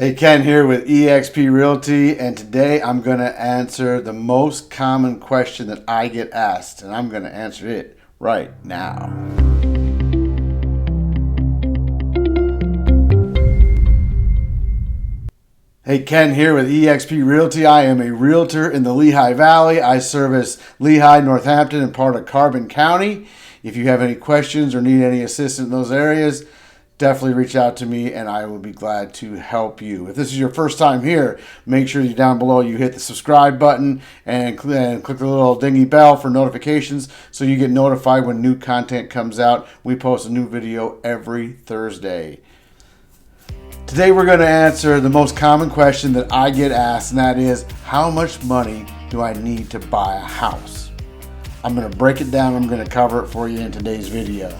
Hey, Ken here with eXp Realty, and today I'm going to answer the most common question that I get asked, and I'm going to answer it right now. Hey, Ken here with eXp Realty. I am a realtor in the Lehigh Valley. I service Lehigh, Northampton, and part of Carbon County. If you have any questions or need any assistance in those areas, definitely reach out to me and I will be glad to help you. If this is your first time here, make sure you down below you hit the subscribe button and click the little dingy bell for notifications so you get notified when new content comes out. We post a new video every Thursday. Today we're going to answer the most common question that I get asked, and that is, how much money do I need to buy a house? I'm going to break it down. I'm going to cover it for you in today's video.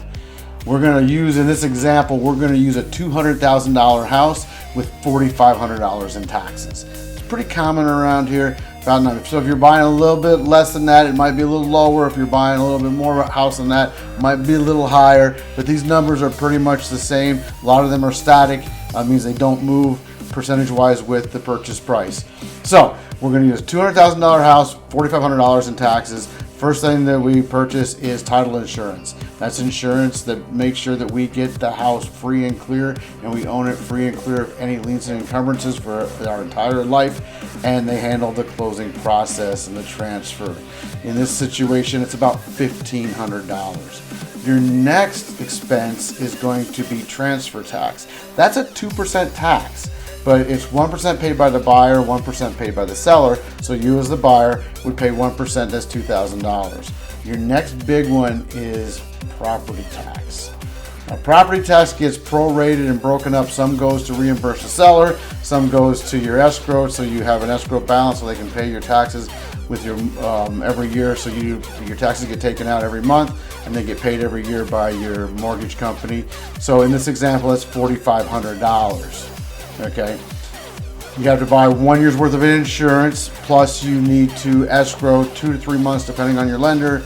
We're going to use, in this example, we're going to use a $200,000 house with $4,500 in taxes. It's pretty common around here. So if you're buying a little bit less than that, it might be a little lower. If you're buying a little bit more of a house than that, it might be a little higher. But these numbers are pretty much the same. A lot of them are static. That means they don't move percentage-wise with the purchase price. So we're going to use a $200,000 house, $4,500 in taxes. First thing that we purchase is title insurance. That's insurance that makes sure that we get the house free and clear, and we own it free and clear of any liens and encumbrances for our entire life, and they handle the closing process and the transfer. In this situation, it's about $1,500. Your next expense is going to be transfer tax. That's a 2% tax. But it's 1% paid by the buyer, 1% paid by the seller. So you as the buyer would pay 1%, that's $2,000. Your next big one is property tax. Now, property tax gets prorated and broken up. Some goes to reimburse the seller, some goes to your escrow, so you have an escrow balance so they can pay your taxes with your every year. So your taxes get taken out every month and they get paid every year by your mortgage company. So in this example, it's $4,500. Okay, you have to buy 1 year's worth of insurance, plus you need to escrow 2 to 3 months depending on your lender.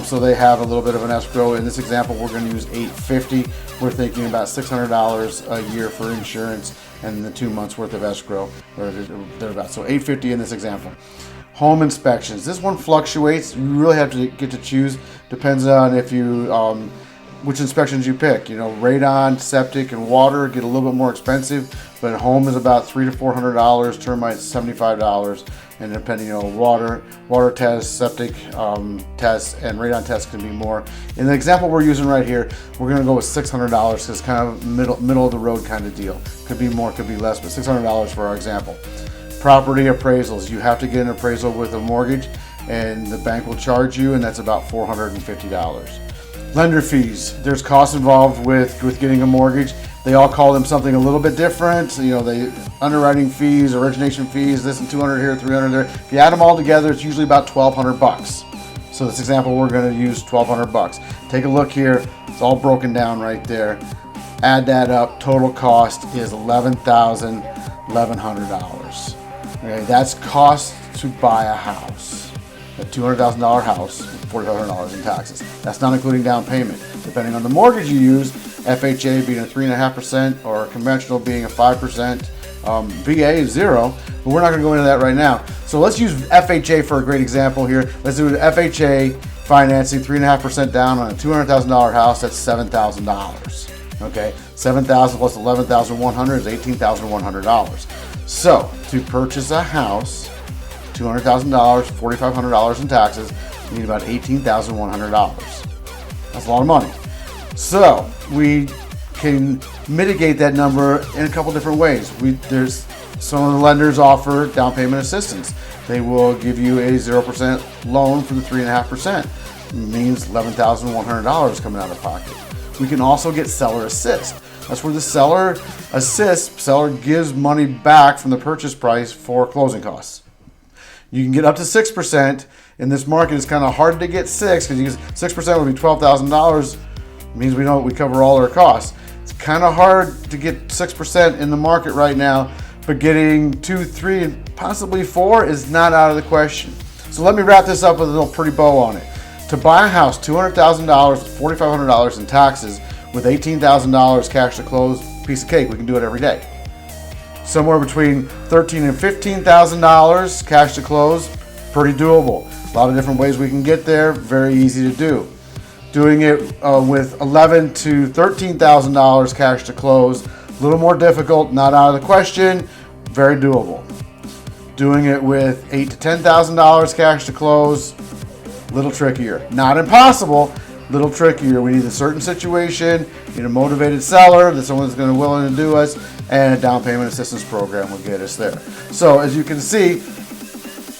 So they have a little bit of an escrow. In this example, we're going to use $850. We're thinking about $600 a year for insurance and the 2 months worth of escrow, or thereabouts. So $850 in this example. Home inspections. This one fluctuates. You really have to get to choose. Depends on if you which inspections you pick. You know, radon, septic, and water get a little bit more expensive, but home is about $300 to $400, termites $75, and depending on water tests, septic tests, and radon tests can be more. In the example we're using right here, we're going to go with $600 because it's kind of middle of the road kind of deal. Could be more, could be less, but $600 for our example. Property appraisals. You have to get an appraisal with a mortgage, and the bank will charge you, and that's about $450. Lender fees. There's costs involved with getting a mortgage. They all call them something a little bit different. You know, underwriting fees, origination fees, this and 200 here, 300 there. If you add them all together, it's usually about $1,200. So this example, we're going to use $1,200. Take a look here. It's all broken down right there. Add that up. Total cost is $11,100. Okay, that's cost to buy a house. A $200,000 house with $4,500 in taxes. That's not including down payment. Depending on the mortgage you use, FHA being a 3.5% or conventional being a 5%, VA is 0, but we're not going to go into that right now. So let's use FHA for a great example here. Let's do FHA financing, 3.5% down on a $200,000 house. That's $7,000. Okay, $7,000 plus $11,100 is $18,100. So to purchase a house, $200,000, $4,500 in taxes, you need about $18,100. That's a lot of money. So we can mitigate that number in a couple different ways. There's some of the lenders offer down payment assistance. They will give you a 0% loan for the 3.5%. It means $11,100 coming out of pocket. We can also get seller assist. That's where the seller assists. Seller gives money back from the purchase price for closing costs. You can get up to 6%. In this market, it's kind of hard to get 6 because 6% would be $12,000. It means we cover all our costs. It's kind of hard to get 6% in the market right now, but getting 2, 3, and possibly 4 is not out of the question. So let me wrap this up with a little pretty bow on it. To buy a house, $200,000 with $4,500 in taxes with $18,000 cash to close, piece of cake. We can do it every day. somewhere between $13,000 and $15,000 cash to close, pretty doable. A lot of different ways we can get there, very easy to do. Doing it with $11,000 to $13,000 cash to close, a little more difficult, not out of the question, very doable. Doing it with $8,000 to $10,000 cash to close, a little trickier. Not impossible, little trickier. We need a certain situation, need a motivated seller, that someone's going to be willing to do us, and a down payment assistance program will get us there. So as you can see,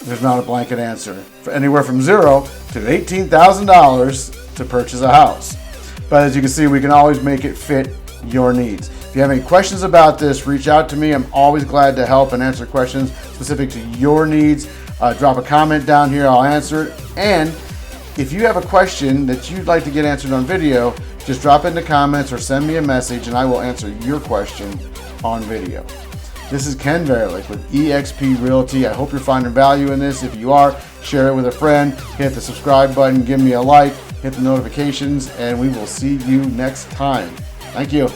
there's not a blanket answer. For anywhere from $0 to $18,000 to purchase a house. But as you can see, we can always make it fit your needs. If you have any questions about this, reach out to me. I'm always glad to help and answer questions specific to your needs. Drop a comment down here, I'll answer it. And if you have a question that you'd like to get answered on video, just drop it in the comments or send me a message and I will answer your question on video. This is Ken Varilek with eXp Realty. I hope you're finding value in this. If you are, share it with a friend, hit the subscribe button, give me a like, hit the notifications, and we will see you next time. Thank you.